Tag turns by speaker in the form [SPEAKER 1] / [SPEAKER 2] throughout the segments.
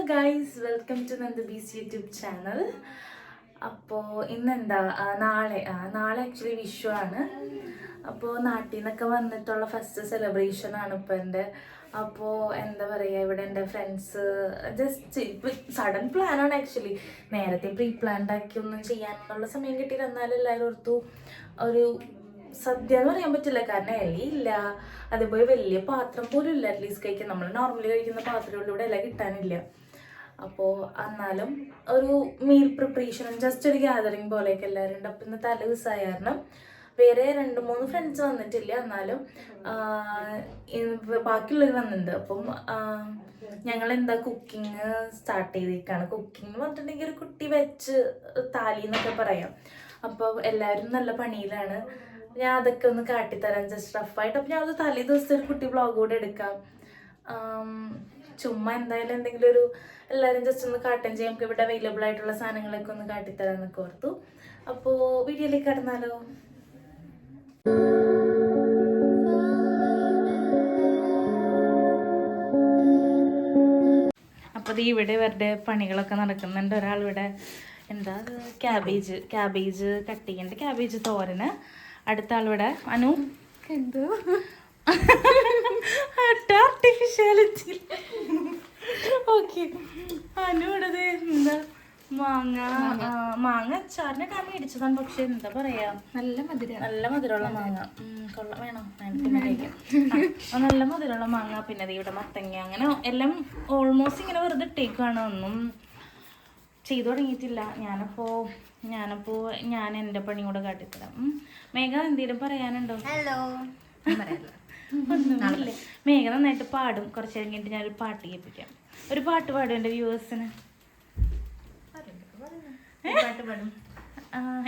[SPEAKER 1] Guys, welcome to Nanda bees YouTube channel. അപ്പോൾ ഇന്നെന്താ നാളെ ആക്ച്വലി വിഷു ആണ്. അപ്പോൾ നാട്ടിൽ നിന്നൊക്കെ വന്നിട്ടുള്ള ഫസ്റ്റ് സെലിബ്രേഷൻ ആണ് ഇപ്പോൾ എൻ്റെ. അപ്പോൾ എന്താ പറയുക, ഇവിടെ എൻ്റെ ഫ്രണ്ട്സ് ജസ്റ്റ് ഇപ്പം സഡൻ പ്ലാനാണ് ആക്ച്വലി. നേരത്തെ പ്രീ പ്ലാൻഡ് ആക്കി ഒന്നും ചെയ്യാനുള്ള സമയം കിട്ടിയിട്ട് എന്നാലും എല്ലാവരും ഓർത്തു ഒരു സദ്യ എന്ന് പറയാൻ പറ്റില്ല, കാരണം ഇലയില്ല, അതേപോലെ വലിയ പാത്രം പോലും ഇല്ല അറ്റ്ലീസ്റ്റ് കഴിക്കാൻ. നമ്മൾ നോർമലി കഴിക്കുന്ന പാത്രങ്ങളിലൂടെ ഇല കിട്ടാനില്ല. അപ്പോൾ എന്നാലും ഒരു മീൽ പ്രിപ്പറേഷൻ, ജസ്റ്റ് ഒരു ഗ്യാതറിങ് പോലെയൊക്കെ എല്ലാവരും ഉണ്ട്. അപ്പം ഇന്ന് തലേ ദിവസമായ കാരണം വേറെ 2-3 ഫ്രണ്ട്സ് വന്നിട്ടില്ല, എന്നാലും ബാക്കിയുള്ളവർ വന്നിട്ടുണ്ട്. അപ്പം ഞങ്ങൾ എന്താ കുക്കിംഗ് സ്റ്റാർട്ട് ചെയ്തേക്കാണ്. കുക്കിംഗ് എന്ന് പറഞ്ഞിട്ടുണ്ടെങ്കിൽ ഒരു കുട്ടി വെച്ച് താലി എന്നൊക്കെ പറയാം. അപ്പോൾ എല്ലാവരും നല്ല പണിയിലാണ്. ഞാൻ അതൊക്കെ ഒന്ന് കാട്ടിത്തരാം ജസ്റ്റ് റഫായിട്ട്. അപ്പം ഞാൻ അത് തലേ ദിവസത്തെ ഒരു കുട്ടി വ്ളോഗ് കൂടെ എടുക്കാം. ചുമ്മാ എന്തായാലും എന്തെങ്കിലും ഒരു എല്ലാവരും ജസ്റ്റ് ഒന്ന് കാട്ടുകയും ചെയ്യാം. നമുക്ക് ഇവിടെ അവൈലബിൾ ആയിട്ടുള്ള സാധനങ്ങളൊക്കെ ഒന്ന് കാട്ടിത്തരാമെന്നൊക്കെ ഓർത്തു. അപ്പോൾ വീഡിയോയിലേക്ക് കടന്നാലോ? അപ്പോൾ ഇവിടെ ഇവരുടെ പണികളൊക്കെ നടക്കുന്നുണ്ട്. ഒരാളിവിടെ എന്താ ക്യാബേജ് കട്ട് ചെയ്യേണ്ട, ക്യാബേജ് തോരന്. അടുത്ത ആളിവിടെ അനു എന്തോ ആർട്ടിഫിഷ്യാലിറ്റി. ഓക്കെ, അനു ഇവിടെ എന്താ മാങ്ങ അച്ചാറിനൊക്കെ മേടിച്ചതാണ്. പക്ഷെ എന്താ പറയാ, നല്ല മധുരമുള്ള മാങ്ങ കൊള്ളാം. വേണോ? പിന്നെ കഴിക്കാം. നല്ല മധുരമുള്ള മാങ്ങ. പിന്നെ ഇവിടെ മത്തങ്ങ, അങ്ങനെ എല്ലാം ഓൾമോസ്റ്റ് ഇങ്ങനെ വെറുതെ ഇട്ടേക്കാണ്. ഒന്നും ചെയ്തു തുടങ്ങിയിട്ടില്ല. ഞാൻ എൻ്റെ പണി കൂടെ കാട്ടിത്തരാം. മേഘ എന്തെങ്കിലും പറയാനുണ്ടോ?
[SPEAKER 2] ഹലോ.
[SPEAKER 1] ഒന്നുമില്ലേ. മേഘ നന്നായിട്ട് പാടും. കുറച്ച് നേരം കഴിഞ്ഞിട്ട് ഞാനൊരു പാട്ട് കേൾപ്പിക്കാം. ഒരു പാട്ട് പാടും എൻ്റെ വ്യൂവേഴ്സിന്.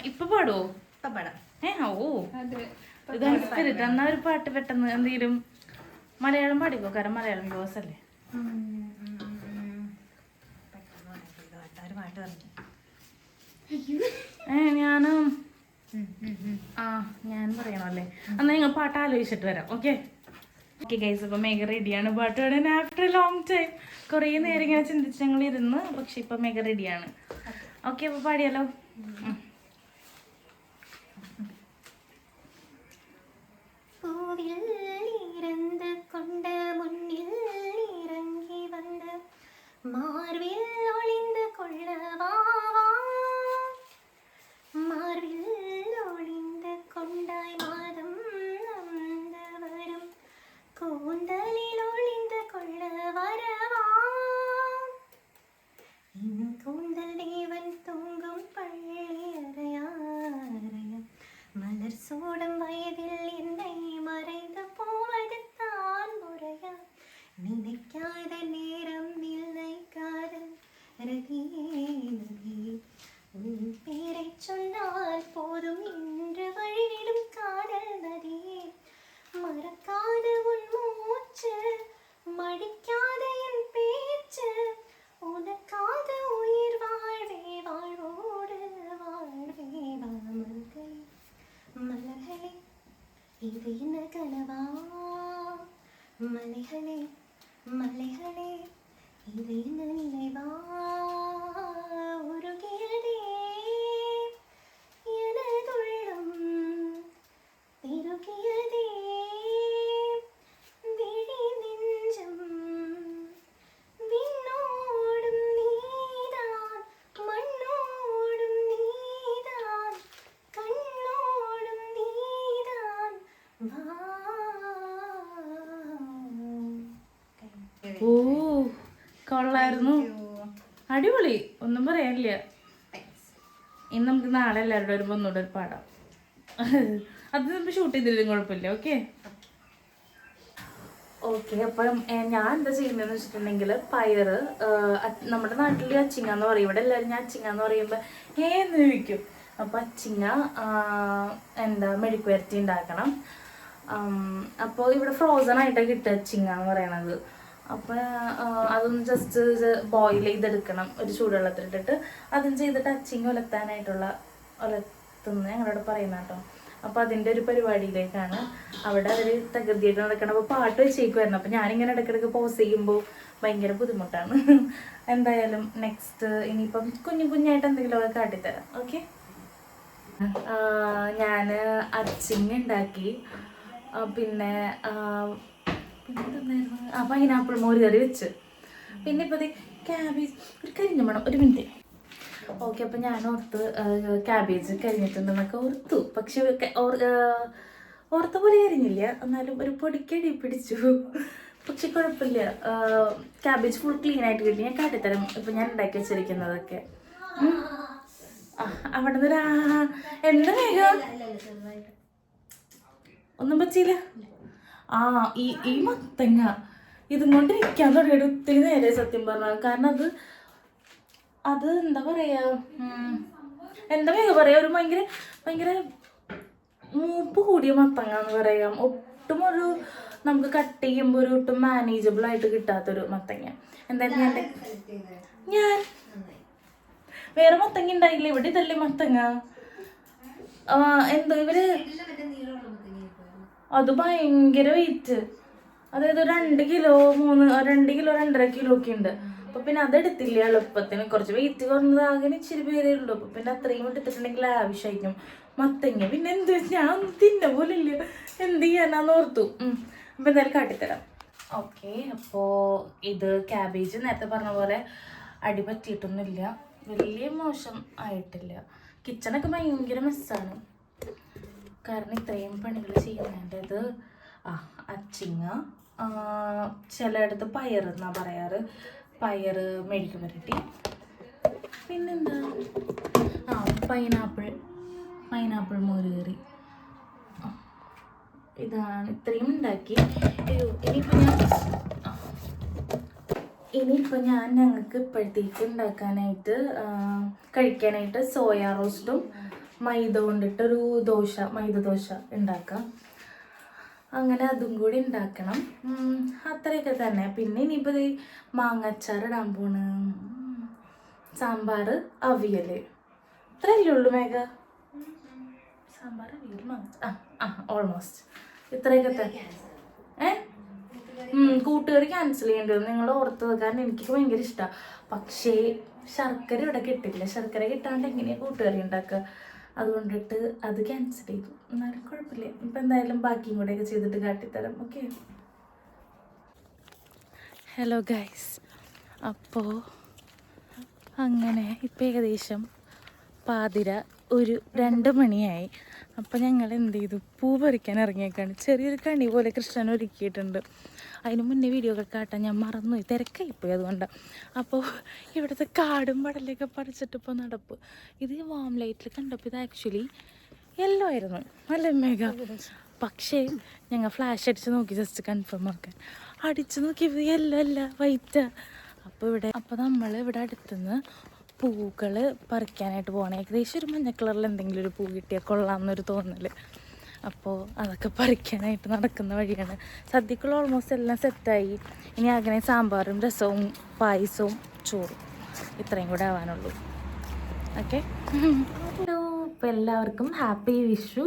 [SPEAKER 1] ഇപ്പൊ പാടുവോ? ഇതാണ് സ്പിരിറ്റ്. എന്നാ ഒരു പാട്ട് പെട്ടെന്ന് എന്തെങ്കിലും മലയാളം പാടിക്കോ, കാരണം മലയാളം വ്യൂവേഴ്സ് അല്ലേ. ഞാൻ പറയണോ അല്ലേ? എന്നാ നിങ്ങൾ പാട്ട് ആലോചിച്ചിട്ട് വരാം. Okay guys. അപ്പം മേഘ റെഡിയാണ് പാട്ട് പാടാൻ. ആഫ്റ്റർ എ ലോങ് ടൈം കുറേ നേരം ഇങ്ങനെ ചിന്തിച്ച് ഞങ്ങൾ ഇരുന്ന്, പക്ഷെ ഇപ്പം മേഘ റെഡിയാണ്. ഓക്കെ, അപ്പോൾ പാടിയാലോ?
[SPEAKER 2] சூடும் வயதில் என்னை மறைந்து போவதுதான் முறையா? நினைக்காத நேரம் இல்லை காதல் ரதியே நதியே, உன் பேரை சொன்னால் போதும் என்று வழிவிடும் காதல் நதியே. மறக்காத உன் மூச்சு, மடிக்காத என் பேச்சு, உனக்காத உயிர் வாழ்வே வாழ்வோடு வாழ்வே வாமல்கை. மலர்களே இது என்ன கனவா? மலைகளே மலைகளே இது என்ன நினைவா? உருகியதே எனதுள்ளம், திருகியதே விழி நெஞ்சம். விண்ணோடும் நீதான், மண்ணோடும் நீதான், கண்ணோடும் நீதான்.
[SPEAKER 1] ഓ, കൊള്ളായിരുന്നു. അടിപൊളി, ഒന്നും പറയാനില്ല. ഇനി നമുക്ക് നാളെ എല്ലാവരുടെ വരുമ്പോൾ ഒന്നുകൂടെ ഒരു പാടാം. അത് നമുക്ക് ഷൂട്ട് ചെയ്തില്ലെങ്കിലും കുഴപ്പമില്ല. ഓക്കെ അപ്പം ഞാൻ എന്താ ചെയ്യുന്നതെന്ന് വെച്ചിട്ടുണ്ടെങ്കിൽ, പയറ് നമ്മുടെ നാട്ടിൽ അച്ചിങ്ങ എന്ന് പറയും. ഇവിടെ എല്ലാവരും ഞാൻ അച്ചിങ്ങ എന്ന് പറയുമ്പോൾ എന്ന് ചോദിക്കും. അപ്പോൾ അച്ചിങ്ങ എന്താ മെഴുക്ക് വരട്ടി ഉണ്ടാക്കണം. അപ്പോൾ ഇവിടെ ഫ്രോസൺ ആയിട്ടൊക്കെ കിട്ടുക അച്ചിങ്ങ എന്ന് പറയണത്. അപ്പോൾ അതൊന്ന് ജസ്റ്റ് ബോയിൽ ചെയ്തെടുക്കണം ഒരു ചൂടുവെള്ളത്തിലിട്ടിട്ട്. അതും ചെയ്തിട്ട് അച്ചിങ്ങ ഒലത്തുന്ന ഞങ്ങളോട് പറയുന്ന കേട്ടോ. അപ്പോൾ അതിൻ്റെ ഒരു പരിപാടിയിലേക്കാണ് അവിടെ അവർ തകൃതിയായിട്ട് നടക്കണം. അപ്പോൾ പാട്ട് വെച്ചേക്കുമായിരുന്നു. അപ്പോൾ ഞാനിങ്ങനെ ഇടയ്ക്കിടയ്ക്ക് പോസ് ചെയ്യുമ്പോൾ ഭയങ്കര ബുദ്ധിമുട്ടാണ്. എന്തായാലും നെക്സ്റ്റ് ഇനിയിപ്പം കുഞ്ഞായിട്ട് എന്തെങ്കിലുമൊക്കെ കാട്ടിത്തരാം. ഓക്കെ. ഞാൻ അച്ചിങ്ങ ഉണ്ടാക്കി, പിന്നെ പൈനാപ്പിൾ മോര് കറി വെച്ച്, പിന്നെ ഇപ്പോൾ ക്യാബേജ് ഒരു കരിഞ്ഞ മണം. ഒരു മിനിറ്റ്. ഓക്കെ, അപ്പം ഞാൻ ഓർത്ത് ക്യാബേജ് കരിഞ്ഞിട്ടുണ്ടെന്നൊക്കെ ഓർത്തു. പക്ഷെ ഓർത്ത പോലെ കരിഞ്ഞില്ല, എന്നാലും ഒരു പൊടിക്കടി പിടിച്ചു. പക്ഷെ കുഴപ്പമില്ല, ക്യാബേജ് ഫുൾ ക്ലീൻ ആയിട്ട് കിട്ടി. ഞാൻ കാട്ടിത്തരാം ഇപ്പം ഞാൻ ഉണ്ടാക്കി വെച്ചിരിക്കുന്നതൊക്കെ. അവിടെ നിന്ന് എന്താ വേഗം ഒന്നും പറ്റിയില്ല. ഈ മത്തങ്ങ ഇതും കൊണ്ട് ഇരിക്കാൻ തുടങ്ങിയിട്ട് ഒത്തിരി നേരെ സത്യം പറഞ്ഞാൽ. കാരണം അത് എന്താ പറയാ ഒരു ഭയങ്കര മൂപ്പ് കൂടിയ മത്തങ്ങ എന്ന് പറയാം. ഒട്ടും നമുക്ക് കട്ട് ചെയ്യുമ്പോൾ ഒട്ടും മാനേജബിൾ ആയിട്ട് കിട്ടാത്തൊരു മത്തങ്ങ. എന്തായാലും ഞാൻ വേറെ മത്തങ്ങ ഉണ്ടായില്ല, ഇവിടെ ഇതല്ലേ മത്തങ്ങ. എന്തോ ഇവര് അത് ഭയങ്കര വെയിറ്റ്, അതായത് 2 കിലോ 2 കിലോ 2.5 കിലോ ഒക്കെ ഉണ്ട്. അപ്പൊ പിന്നെ അതെടുത്തില്ല എളുപ്പത്തിന്. കുറച്ച് വെയിറ്റ് കുറഞ്ഞതാകെ ഇച്ചിരി പേരേ ഉള്ളൂ. അപ്പൊ പിന്നെ അത്രയും എടുത്തിട്ടുണ്ടെങ്കിൽ ആവശ്യമായിരിക്കും മത്തങ്ങ. പിന്നെ എന്ത് ഞാൻ ഒന്നും തിന്ന പോലെ ഇല്ല, എന്ത് ചെയ്യാനാന്ന് ഓർത്തു. അപ്പൊ എന്തായാലും കാട്ടിത്തരാം. ഓക്കെ, അപ്പോൾ ഇത് ക്യാബേജ് നേരത്തെ പറഞ്ഞ പോലെ അടി പറ്റിയിട്ടൊന്നുമില്ല, വലിയ മോശം ആയിട്ടില്ല. കിച്ചണൊക്കെ ഭയങ്കര മെസ്സാണ്, കാരണം ഇത്രയും പണികൾ ചെയ്യുന്നതിൻ്റെത്. അച്ചിങ്ങ, ചിലയിടത്ത് പയറെന്നാ പറയാറ്, പയറ് മെഴുക്ക് പുരട്ടി, പിന്നെന്താ പൈനാപ്പിൾ മോര് കറി. ഇതാണ്, ഇത്രയും ഉണ്ടാക്കി. ഇനിയിപ്പോൾ ഞാൻ ഞങ്ങൾക്ക് ഇപ്പോഴത്തേക്ക് ഉണ്ടാക്കാനായിട്ട് കഴിക്കാനായിട്ട് സോയാ റോസ്റ്റും മൈദ കൊണ്ടിട്ടൊരു മൈദ ദോശ ഉണ്ടാക്കാം. അങ്ങനെ അതും കൂടി ഉണ്ടാക്കണം. അത്രയൊക്കെ തന്നെ. പിന്നെ ഇനിയിപ്പോൾ മാങ്ങാച്ചാർ ഇടാൻ പോണ്, സാമ്പാർ, അവിയൽ. ഇത്രയല്ലേ ഉള്ളൂ മേഘ? സാമ്പാർ, അവിയൽ, ഓൾമോസ്റ്റ് ഇത്രയൊക്കെ തന്നെ. കൂട്ടുകറി ക്യാൻസൽ ചെയ്യേണ്ടി വന്നു, നിങ്ങൾ ഓർത്തത്. കാരണം എനിക്ക് ഭയങ്കര ഇഷ്ടമാണ്, പക്ഷേ ശർക്കര ഇവിടെ കിട്ടില്ല. ശർക്കര കിട്ടാണ്ട് എങ്ങനെയാണ് കൂട്ടുകറി ഉണ്ടാക്കുക? അതുകൊണ്ടിട്ട് അത് ക്യാൻസൽ ചെയ്തു. എന്നാലും കുഴപ്പമില്ല, ഇപ്പം എന്തായാലും ബാക്കിയും കൂടെയൊക്കെ ചെയ്തിട്ട് കാട്ടിത്തരാം. ഓക്കെ. ഹലോ ഗൈസ്, അപ്പോൾ അങ്ങനെ ഇപ്പം ഏകദേശം പാതിര ഒരു 2 മണിയായി. അപ്പം ഞങ്ങൾ എന്ത് ചെയ്തു, പൂ പറിക്കാൻ ഇറങ്ങിയേക്കാണ്. ചെറിയൊരു കണി പോലെ കൃഷ്ണൻ ഒരുക്കിയിട്ടുണ്ട്. അതിന് മുന്നേ വീഡിയോ ഒക്കെ കാട്ടാൻ ഞാൻ മറന്നുപോയി, തിരക്കായിപ്പോയി അതുകൊണ്ടാണ്. അപ്പോൾ ഇവിടുത്തെ കാടും പടലൊക്കെ പറിച്ചിട്ട് ഇപ്പോൾ നടപ്പ്. ഇത് വാം ലൈറ്റിൽ കണ്ടപ്പോൾ ഇത് ആക്ച്വലി യെല്ലോ ആയിരുന്നു, നല്ല മേഘ. പക്ഷേ ഞങ്ങൾ ഫ്ലാഷ് അടിച്ച് നോക്കി ജസ്റ്റ് കൺഫേം ആക്കാൻ. അടിച്ച് നോക്കിയപ്പോൾ യെല്ലോ അല്ല, വൈറ്റാ. അപ്പോൾ നമ്മൾ ഇവിടെ അടുത്തുനിന്ന് പൂക്കൾ പറിക്കാനായിട്ട് പോകണം. ഏകദേശം ഒരു മഞ്ഞ കളറിൽ എന്തെങ്കിലും ഒരു പൂ കിട്ടിയാൽ കൊള്ളാമെന്നൊരു തോന്നൽ. അപ്പോൾ അതൊക്കെ പറിക്കാനായിട്ട് നടക്കുന്ന വഴിയാണ്. സദ്യക്കുള്ള ഓൾമോസ്റ്റ് എല്ലാം സെറ്റായി. ഇനി അങ്ങനെ സാമ്പാറും രസവും പായസവും ചോറും ഇത്രയും കൂടെ ആവാനുള്ളൂ. ഓക്കെ. ഹലോ, അപ്പോൾ എല്ലാവർക്കും ഹാപ്പി വിഷു.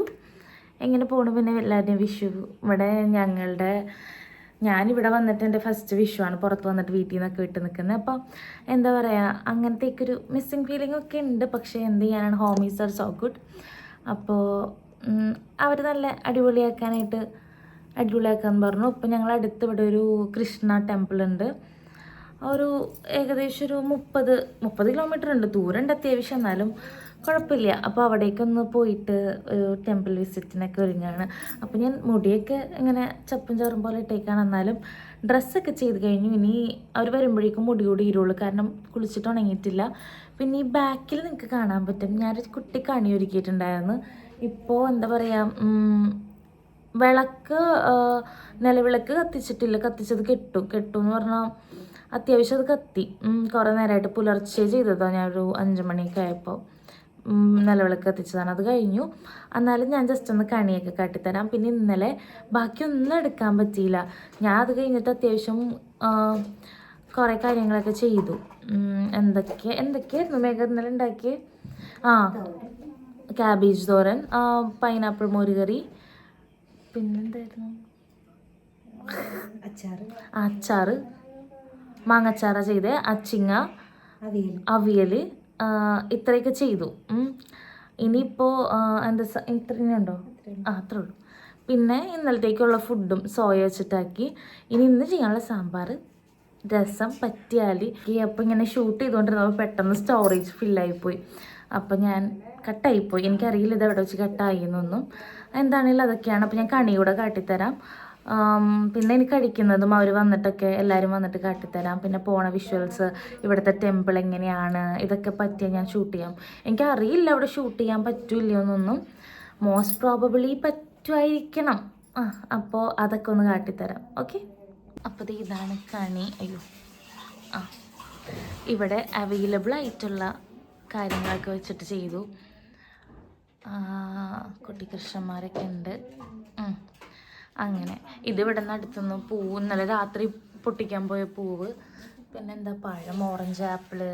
[SPEAKER 1] എങ്ങനെ പോണു? പിന്നെ എല്ലാവരുടെയും വിഷു. ഇവിടെ ഞാനിവിടെ വന്നിട്ട് എൻ്റെ ഫസ്റ്റ് വിഷുവാണ്, പുറത്ത് വന്നിട്ട് വീട്ടിൽ നിന്നൊക്കെ വിട്ട് നിൽക്കുന്നത്. അപ്പം എന്താ പറയുക, അങ്ങനത്തേക്കൊരു മിസ്സിങ് ഫീലിംഗ് ഒക്കെ ഉണ്ട്. പക്ഷേ എന്ത് ചെയ്യാനാണ്, ഹോമീസ് ആർ സോ ഗുഡ്. അപ്പോൾ അവർ നല്ല അടിപൊളിയാക്കാന്ന് പറഞ്ഞു. ഇപ്പം ഞങ്ങൾ അടുത്ത് ഇവിടെ ഒരു കൃഷ്ണ ടെമ്പിൾ ഉണ്ട്. ഏകദേശം ഒരു 30 കിലോമീറ്റർ ഉണ്ട്, ദൂരമുണ്ട് അത്യാവശ്യം, എന്നാലും കുഴപ്പമില്ല. അപ്പോൾ അവിടേക്കൊന്ന് പോയിട്ട് ഒരു ടെമ്പിൾ വിസിറ്റിനൊക്കെ ഒരുങ്ങാണ്. അപ്പോൾ ഞാൻ മുടിയൊക്കെ ഇങ്ങനെ ചപ്പും ചാറും പോലെ ഇട്ടേക്കാണ്, എന്നാലും ഡ്രസ്സൊക്കെ ചെയ്ത് കഴിഞ്ഞു. ഇനി അവർ വരുമ്പോഴേക്കും മുടി കൂടി ഇരുള്ളൂ, കാരണം കുളിച്ചിട്ട് ഉണങ്ങിയിട്ടില്ല. പിന്നെ ഈ ബാക്കിൽ നിങ്ങൾക്ക് കാണാൻ പറ്റും, ഞാനൊരു കുട്ടി കണി ഒരുക്കിയിട്ടുണ്ടായിരുന്നു. ഇപ്പോൾ എന്താ പറയുക, നിലവിളക്ക് കത്തിച്ചിട്ടില്ല, കത്തിച്ചത് കെട്ടു എന്ന് പറഞ്ഞാൽ അത്യാവശ്യം അത് കത്തി. കുറേ നേരമായിട്ട് പുലർച്ചെ ചെയ്തതാണ്, ഞാനൊരു 5 മണിയൊക്കെ ആയപ്പോൾ നിലവിളക്ക് കത്തിച്ചതാണ്. അത് കഴിഞ്ഞു. എന്നാലും ഞാൻ ജസ്റ്റ് ഒന്ന് കണിയൊക്കെ കാട്ടിത്തരാം. പിന്നെ ഇന്നലെ ബാക്കിയൊന്നും എടുക്കാൻ പറ്റിയില്ല. ഞാൻ അത് കഴിഞ്ഞിട്ട് അത്യാവശ്യം കുറേ കാര്യങ്ങളൊക്കെ ചെയ്തു. എന്തൊക്കെയായിരുന്നു മേഘ ഇന്നലെ ഉണ്ടാക്കിയത്? ക്യാബേജ് തോരൻ, പൈനാപ്പിൾ മോര് കറി, പിന്നെന്തായിരുന്നു, അച്ചാറ്, മാങ്ങച്ചാറ ചെയ്ത്, അച്ചിങ്ങ, അവിയൽ, ഇത്രയൊക്കെ ചെയ്തു. ഇനിയിപ്പോൾ എന്താ ഇത്രയുണ്ടോ? അത്രേ ഉള്ളൂ. പിന്നെ ഇന്നലത്തേക്കുള്ള ഫുഡും സോയ വെച്ചിട്ടാക്കി. ഇന്ന് ചെയ്യാനുള്ള സാമ്പാർ, രസം, പറ്റിയാൽ. അപ്പോൾ ഇങ്ങനെ ഷൂട്ട് ചെയ്തുകൊണ്ടിരുന്നപ്പോൾ പെട്ടെന്ന് സ്റ്റോറേജ് ഫില്ലായിപ്പോയി. അപ്പോൾ ഞാൻ കട്ടായിപ്പോയി. എനിക്കറിയില്ല ഇത് എവിടെ വെച്ച് കട്ടായി എന്നൊന്നും. എന്താണെങ്കിലും അതൊക്കെയാണ്. അപ്പോൾ ഞാൻ കണി കൂടെ കാട്ടിത്തരാം. പിന്നെ എനിക്ക് കഴിക്കുന്നതും അവർ വന്നിട്ടൊക്കെ എല്ലാവരും വന്നിട്ട് കാട്ടിത്തരാം. പിന്നെ പോണ വിഷ്വൽസ്, ഇവിടുത്തെ ടെമ്പിൾ എങ്ങനെയാണ്, ഇതൊക്കെ പറ്റിയാൽ ഞാൻ ഷൂട്ട് ചെയ്യാം. എനിക്കറിയില്ല അവിടെ ഷൂട്ട് ചെയ്യാൻ പറ്റൂല്ലയോ എന്നൊന്നും. മോസ്റ്റ് പ്രോബബിളി പറ്റുമായിരിക്കണം. അപ്പോൾ അതൊക്കെ ഒന്ന് കാട്ടിത്തരാം. ഓക്കെ. അപ്പോൾ ഇതാണ് കണി. അയ്യോ ഇവിടെ അവൈലബിൾ ആയിട്ടുള്ള കാര്യങ്ങളൊക്കെ വെച്ചിട്ട് ചെയ്തു. കുട്ടികൃഷ്ണന്മാരൊക്കെ ഉണ്ട്. അങ്ങനെ ഇതിവിടെ നിന്ന് അടുത്തുനിന്ന് പൂവ്, ഇന്നലെ രാത്രി പൊട്ടിക്കാൻ പോയ പൂവ്. പിന്നെന്താ പഴം, orange, apple,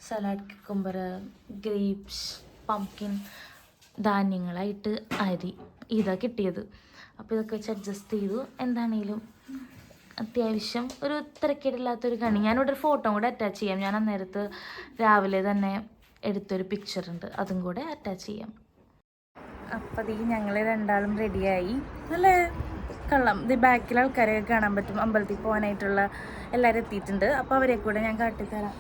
[SPEAKER 1] salad, cucumber, grapes, pumpkin, ധാന്യങ്ങളായിട്ട് അരി, ഇതാ കിട്ടിയത്. അപ്പോൾ ഇതൊക്കെ വെച്ച് അഡ്ജസ്റ്റ് ചെയ്തു. എന്താണെങ്കിലും അത്യാവശ്യം ഒരു തിരക്കേടില്ലാത്തൊരു കണി. ഞാനിവിടെ ഒരു ഫോട്ടോ കൂടെ അറ്റാച്ച് ചെയ്യാം. ഞാൻ അന്നേരത്ത് രാവിലെ തന്നെ എടുത്തൊരു പിക്ചറുണ്ട്, അതും കൂടെ അറ്റാച്ച് ചെയ്യാം. അപ്പം ഞങ്ങൾ രണ്ടാളും റെഡിയായി. നല്ല കള്ളം. ബാക്കിൽ ആൾക്കാരെയൊക്കെ കാണാൻ പറ്റും. അമ്പലത്തിൽ പോകാനായിട്ടുള്ള എല്ലാവരും എത്തിയിട്ടുണ്ട്. അപ്പോൾ അവരെ കൂടെ ഞാൻ കാട്ടിത്തരാം.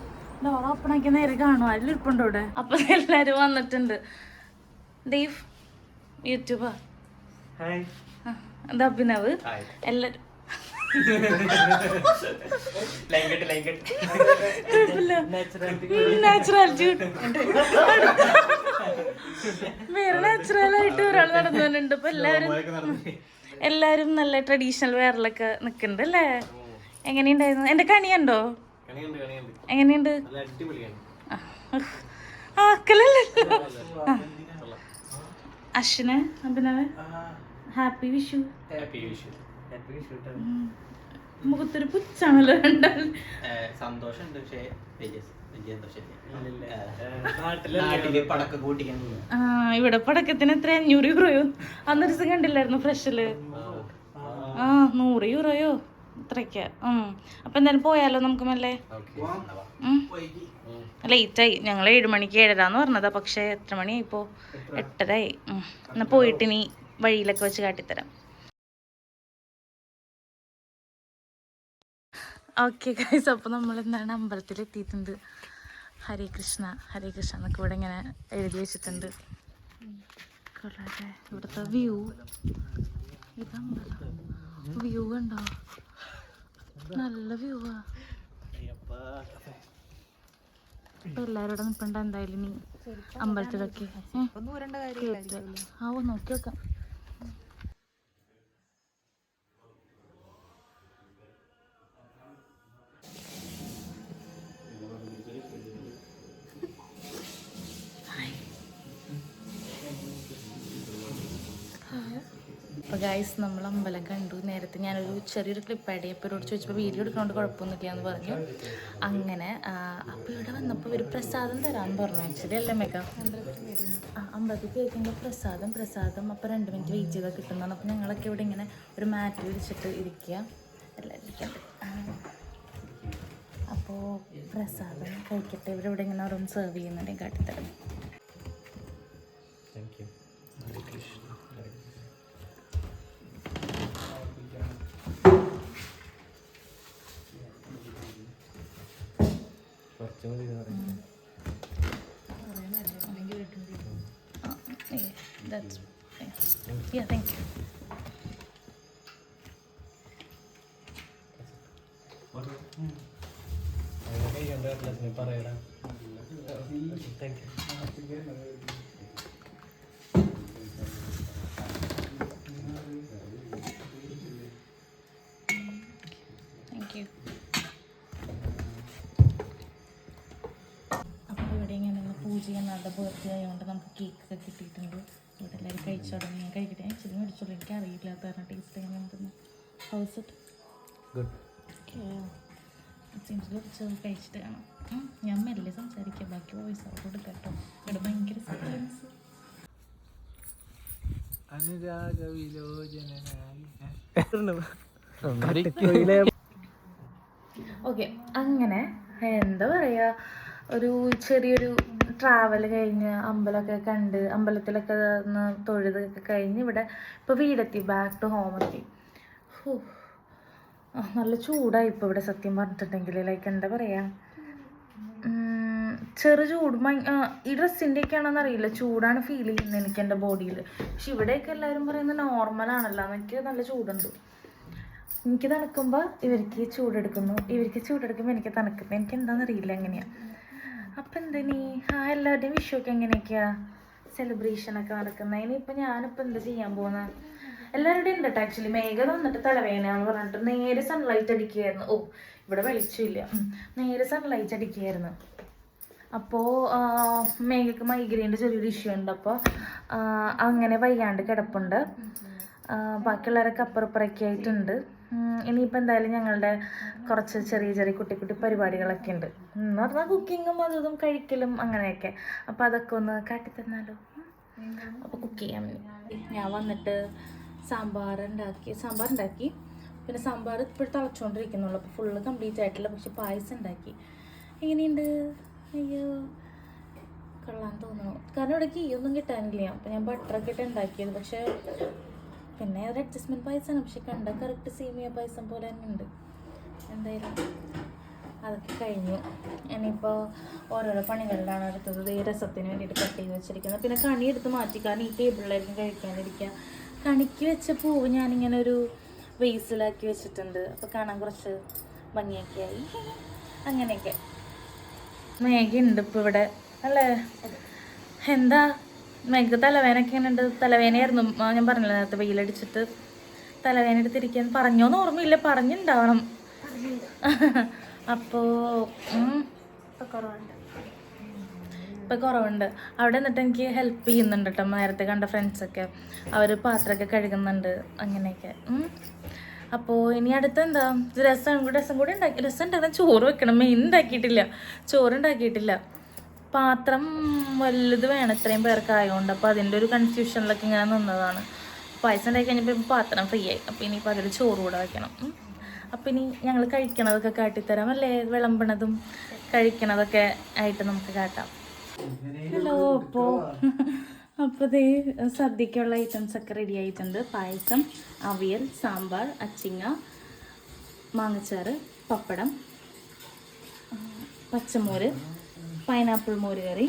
[SPEAKER 1] ഡോറ ഓപ്പണാക്കി നേരെ കാണും, അതിലിരിപ്പുണ്ട് ഇവിടെ. അപ്പം എല്ലാവരും വന്നിട്ടുണ്ട്. ദീപ് യൂട്യൂബർ, എന്താ അഭിനവ്, എല്ലാവരും നാച്ചുറാലിറ്റി വേറെ നാച്ചുറലായിട്ട് ഒരാൾ നടന്നു വന്നിട്ടുണ്ട്. ഇപ്പൊ എല്ലാവരും നല്ല ട്രഡീഷണൽ വെയറിലൊക്കെ നിക്കുന്നുണ്ട് അല്ലേ? എങ്ങനെയുണ്ടായിരുന്നു? എന്റെ കണിയുണ്ടോ? എങ്ങനെയുണ്ട്? ആക്കലല്ലോ. അശ്വിന്, അഭിനവ്, ഹാപ്പി വിഷു. മുഖത്തൊരു പുച്ചാണല്ലോ രണ്ടാളും.
[SPEAKER 3] സന്തോഷമുണ്ട്, പക്ഷേ
[SPEAKER 1] ഇവിടെ പടക്കത്തിന് എത്ര 500 യൂറോയോ? അന്നൊരു ദിവസം കണ്ടില്ലായിരുന്നു ഫ്രഷില്. 100 യൂറോയോ ഇത്രയ്ക്ക. അപ്പൊ എന്തായാലും പോയാലോ നമുക്ക് മെല്ലെ. ലേറ്റായി. ഞങ്ങൾ 7 മണിക്ക് 7:30 പറഞ്ഞതാ. പക്ഷെ എത്ര മണിയായിപ്പോ? 8:30 എന്നാ പോയിട്ട് ഇനി വഴിയിലൊക്കെ വെച്ച് കാട്ടിത്തരാം. ഓക്കെ ഗൈസ്, അപ്പോൾ നമ്മൾ എന്താണ് അമ്പലത്തിൽ എത്തിയിട്ടുണ്ട്. ഹരേ കൃഷ്ണ ഹരേ കൃഷ്ണ എന്നൊക്കെ ഇവിടെ ഇങ്ങനെ എഴുതി വെച്ചിട്ടുണ്ട്. കൊള്ളാട്ടെ ഇവിടുത്തെ വ്യൂ. ഇതമ്പലം വ്യൂ ഉണ്ടോ? നല്ല വ്യൂവാ. ഇപ്പം എല്ലാവരും ഇവിടെ നിൽപ്പണ്ട. എന്തായാലും നീ അമ്പലത്തിലൊക്കെ നോക്കി വെക്കാം. അപ്പോൾ ഗൈസ് നമ്മൾ അമ്പലം കണ്ടു. നേരത്തെ ഞാനൊരു ചെറിയൊരു ക്ലിപ്പ് ആഡ് ചെയ്യപ്പോൾ ഇവരോട് ചോദിച്ചപ്പോൾ വീഡിയോ എടുക്കുന്നതുകൊണ്ട് കുഴപ്പമൊന്നുമില്ല എന്ന് പറഞ്ഞു. അങ്ങനെ അപ്പോൾ ഇവിടെ വന്നപ്പോൾ ഒരു പ്രസാദം തരാമെന്ന് പറഞ്ഞു. ആക്ച്വലി അല്ലേ മേക്ക അമ്പലത്തിൽ കേൾക്കുമ്പോൾ പ്രസാദം അപ്പോൾ 2 മിനിറ്റ് വെയിറ്റ് ചെയ്താൽ കിട്ടുന്നതാണ്. അപ്പോൾ ഞങ്ങളൊക്കെ ഇവിടെ ഇങ്ങനെ ഒരു മാറ്റ് വിരിച്ചിട്ട് ഇരിക്കുക, എല്ലാവരും ഇരിക്കട്ടെ. അപ്പോൾ പ്രസാദം കഴിക്കട്ടെ. ഇവിടെ ഇങ്ങനെ ഓരോന്ന് സെർവ് ചെയ്യുന്നുണ്ട്, കാട്ടിത്തരാം. That's yeah, thank you. Thank you. അപ്പോൾ ഇവിടെ ഇങ്ങനെ പൂജ ചെയ്യാൻ നല്ല ബർത്ത്ഡേ ആയതുകൊണ്ട് നമുക്ക് കേക്കൊക്കെ കിട്ടിയിട്ടുണ്ട്. ഇവിടെ എല്ലാവരും കഴിച്ചു തുടങ്ങി. ഞാൻ കഴിക്കട്ടെ. ആക്ച്വലി മേടിച്ചോളൂ, എനിക്ക് അറിയില്ലാത്ത കാരണം ടേസ്റ്റ് എങ്ങനെ ഉണ്ടെന്ന്. ഹൗസ് ഇറ്റ് ഗുഡ് കഴിച്ചിട്ട് കാണാം. ഞാൻ മെല്ലെ സംസാരിക്കാം, ബാക്കി വോയിസ് അവിടെ കൊടുക്കാം കേട്ടോ. ഇവിടെ ഭയങ്കര സൈലൻസ്. ഓക്കെ, അങ്ങനെ എന്താ പറയുക, ഒരു ചെറിയൊരു ട്രാവൽ കഴിഞ്ഞ് അമ്പലമൊക്കെ കണ്ട് അമ്പലത്തിലൊക്കെ ഒന്ന് തൊഴുതൊക്കെ കഴിഞ്ഞ് ഇവിടെ ഇപ്പോൾ വീടെത്തി, ബാക്ക് ടു ഹോം എത്തി. നല്ല ചൂടായി ഇപ്പോൾ ഇവിടെ സത്യം പറഞ്ഞിട്ടുണ്ടെങ്കിൽ. ലൈക്ക് എന്താ പറയുക, ചെറു ചൂട് ഈ ഡ്രസ്സിൻ്റെയൊക്കെയാണെന്ന് അറിയില്ല, ചൂടാണ് ഫീൽ ചെയ്യുന്നത് എനിക്ക് എൻ്റെ ബോഡിയിൽ. പക്ഷെ ഇവിടെയൊക്കെ എല്ലാവരും പറയുന്നത് നോർമലാണല്ലോ, എനിക്ക് നല്ല ചൂടുണ്ട്. എനിക്ക് തണുക്കുമ്പോൾ ഇവർക്ക് ചൂടെടുക്കുന്നു, ഇവർക്ക് ചൂടെടുക്കുമ്പോൾ എനിക്ക് തണുക്കുന്നു. എനിക്ക് എന്താണെന്നറിയില്ല എങ്ങനെയാണ്. അപ്പം എന്താ നീ എല്ലാവരുടെയും വിഷുവൊക്കെ എങ്ങനെയൊക്കെയാണ് സെലിബ്രേഷനൊക്കെ നടക്കുന്നത്? ഇനിയിപ്പോൾ ഞാനിപ്പോൾ എന്താ ചെയ്യാൻ പോകുന്നത്? എല്ലാവരുടെയും ഉണ്ട് കേട്ടോ ആക്ച്വലി. മേഘ വന്നിട്ട് തലവേദനയാന്ന് പറഞ്ഞിട്ട് നേരെ സൺലൈറ്റ് അടിക്കുകയായിരുന്നു. ഓ, ഇവിടെ വെളിച്ചമില്ല, നേരെ സൺലൈറ്റ് അടിക്കുകയായിരുന്നു. അപ്പോൾ മേഘക്ക് മൈഗ്രെയിൻ്റെ ചെറിയൊരു ഇഷ്യൂ ഉണ്ട്. അപ്പോൾ അങ്ങനെ വയ്യാണ്ട് കിടപ്പുണ്ട്. ബാക്കിയുള്ളവരൊക്കെ അപ്പുറപ്പുറയൊക്കെ ആയിട്ടുണ്ട്. ഇനിയിപ്പോൾ എന്തായാലും ഞങ്ങളുടെ കുറച്ച് ചെറിയ ചെറിയ കുട്ടി കുട്ടി പരിപാടികളൊക്കെ ഉണ്ട് എന്ന് പറഞ്ഞാൽ കുക്കിങ്ങും അതും കഴിക്കലും അങ്ങനെയൊക്കെ. അപ്പോൾ അതൊക്കെ ഒന്ന് കാട്ടിത്തന്നാലോ? അപ്പോൾ കുക്ക് ചെയ്യാൻ വേണ്ടി ഞാൻ വന്നിട്ട് സാമ്പാർ ഉണ്ടാക്കി. പിന്നെ സാമ്പാർ ഇപ്പോൾ തിളച്ചുകൊണ്ടിരിക്കുന്നുള്ളൂ, അപ്പോൾ ഫുള്ള് കംപ്ലീറ്റ് ആയിട്ടില്ല. പക്ഷെ പായസം ഉണ്ടാക്കി. എങ്ങനെയുണ്ട്? അയ്യോ, കൊള്ളാൻ തോന്നുന്നു. കാരണം ഇവിടെ ഗീയൊന്നും കിട്ടാനില്ല. അപ്പോൾ ഞാൻ ബട്ടറൊക്കെ ഇട്ട് ഉണ്ടാക്കിയത്. പക്ഷേ പിന്നെ ഒരു അഡ്ജസ്റ്റ്മെൻറ്റ് പായസമാണ്. പക്ഷെ കണ്ട കറക്റ്റ് സേമിയ പായസം പോലെ തന്നെ ഉണ്ട്. എന്തായാലും അതൊക്കെ കഴിഞ്ഞു. ഇനിയിപ്പോൾ ഓരോരോ പണികളിലാണ് അടുത്തത്. ഈ രസത്തിന് വേണ്ടിയിട്ട് കട്ട് ചെയ്ത് വെച്ചിരിക്കുന്നത്. പിന്നെ കണി എടുത്ത് മാറ്റി, കാരണം ഈ ടേബിളിലായിരിക്കും കഴിക്കാനിരിക്കുക. കണിക്ക് വെച്ച പൂവ് ഞാനിങ്ങനെ ഒരു വെയ്സിലാക്കി വെച്ചിട്ടുണ്ട്. അപ്പോൾ കാണാൻ കുറച്ച് ഭംഗിയൊക്കെ ആയി. അങ്ങനെയൊക്കെ മേഘയുണ്ട് ഇപ്പോൾ ഇവിടെ അല്ലേ? എന്താ മേഘ തലവേനൊക്കെ ഇങ്ങനെ ഉണ്ട്? തലവേനയായിരുന്നു, ഞാൻ പറഞ്ഞില്ല നേരത്തെ, വെയിലടിച്ചിട്ട് തലവേന എടുത്തിരിക്കാൻ. പറഞ്ഞോന്ന് ഓർമ്മയില്ല, പറഞ്ഞിട്ടുണ്ടാവണം. അപ്പോൾ ഇപ്പം കുറവുണ്ട്. അവിടെ നിന്നിട്ട് എനിക്ക് ഹെൽപ്പ് ചെയ്യുന്നുണ്ട് കേട്ടോ. നേരത്തെ കണ്ട ഫ്രണ്ട്സൊക്കെ അവർ പാത്രമൊക്കെ കഴുകുന്നുണ്ട്, അങ്ങനെയൊക്കെ. അപ്പോൾ ഇനി അടുത്ത എന്താ, രസം കൂടി ഉണ്ടാക്കി. രസം ഉണ്ടാക്കാൻ ചോറ് വെക്കണം. മെയിൻ ഉണ്ടാക്കിയിട്ടില്ല, ചോറുണ്ടാക്കിയിട്ടില്ല. പാത്രം വലുത് വേണം ഇത്രയും പേർക്ക് ആയതുകൊണ്ട്. അപ്പോൾ അതിൻ്റെ ഒരു കൺഫ്യൂഷനിലൊക്കെ ഇങ്ങനെ നിന്നതാണ്. പായസം ഉണ്ടാക്കി കഴിഞ്ഞപ്പോൾ പാത്രം ഫ്രീ ആയി. അപ്പോൾ ഇനിയിപ്പോൾ അതിൽ ചോറ് കൂടെ വയ്ക്കണം. അപ്പോൾ ഇനി ഞങ്ങൾ കഴിക്കണതൊക്കെ കാട്ടിത്തരാം അല്ലേ? വിളമ്പണതും കഴിക്കണതൊക്കെ ആയിട്ട് നമുക്ക് കാട്ടാം. ഹലോ. അപ്പോൾ ഇതേ സദ്യക്കുള്ള ഐറ്റംസൊക്കെ റെഡി ആയിട്ടുണ്ട്. പായസം, അവിയൽ, സാമ്പാർ, അച്ചിങ്ങ, മാങ്ങച്ചാറ്, പപ്പടം, പച്ചമോര്, പൈനാപ്പിൾ മോര് കറി,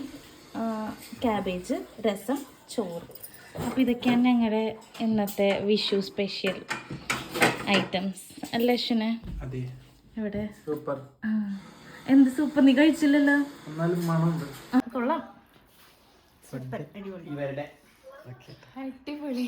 [SPEAKER 1] ക്യാബേജ്, രസം, ചോറ്. അപ്പോൾ ഇതൊക്കെയാണ് ഞങ്ങളുടെ ഇന്നത്തെ വിഷു സ്പെഷ്യൽ ഐറ്റംസ് അല്ലേ അശ്വിനെ? എവിടെ? എന്ത് സൂപ്പർ, നീ കഴിച്ചില്ലല്ലോ? കൊള്ളാം,
[SPEAKER 3] ഇവരുടെ
[SPEAKER 1] അടിപൊളി.